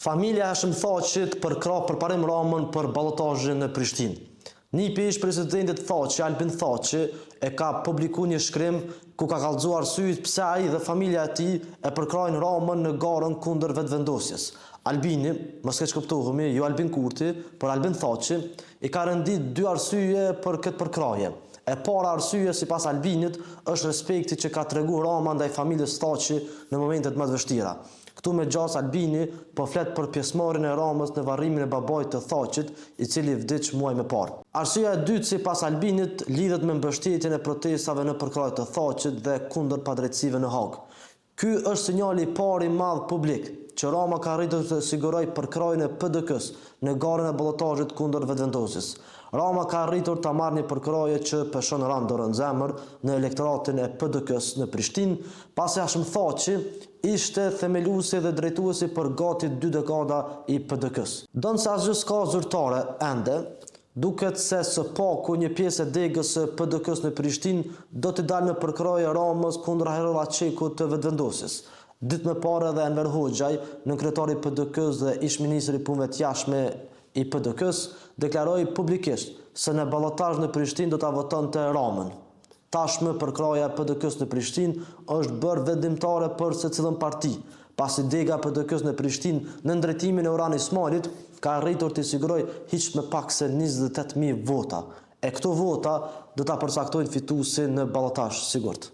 Familja e Hashim Thaçit përparim Ramën për ballotazhin në Prishtinë. Nipi ish presidentit Thaçi, Albin Thaçi, e ka publikuar një shkrim ku ka kallëzuar arsyet pse ai dhe familja e tij e përkrojnë Ramën në garën kundër vetëvendosjes. Albini, mos keq kuptohemi, jo Albin Kurti, por Albin Thaçi, i ka rëndit dy arsye për këtë përkraje. E para arsye sipas Albinit është respekti që ka treguar Rama ndaj familjes Thaçi në momentet më të vështira. Këtu me gjas Albini po flet për pjesëmarrjen e Ramës në varrimin e babait të Thaçit, i cili vdiq muaj më parë. Arsyeja e dytë sipas Albinit lidhet me mbështetjen e protestave në përkrahje të Thaçit dhe kundër padrejtësive në Hag. Ky është sinjali i parë i madh publik që Rama ka arritur të sigurojë përkrahjen e PDK-s në garën e ballotazhit kundër vetëvendosjes. Rama ka arritur ta marrë një përkrahje që peshon rand dorën zemër në elektoratin e PDK-s në Prishtinë, pasi Hashim Thaçi ishte themeluesi dhe drejtuesi për gati 2 dekada i PDK-s. Donë se asgjë s'ka zyrtare ende, duket se së paku një pjesë e degës së PDK-s në Prishtinë do të dalë në përkrahje Ramës kundër Harolla Çekut të vetëvendosjes. Ditë më parë edhe Enver Hoxhaj, nënkryetari i PDK-s dhe ish ministri i punëve të jashtme i PDK-s, deklaroi publikisht se në ballotazh në Prishtinë do ta votonte Ramën. Tashmë përkraja e PDK-s në Prishtinë është bërë vendimtare për secilën parti, pasi dega e PDK-s në Prishtinë në ndërtimin e Orhan Ismailit ka arritur të sigurojë hiç më pak se 28.000 vota. E këto vota do ta përcaktojnë fituesin në ballotazh sigurt.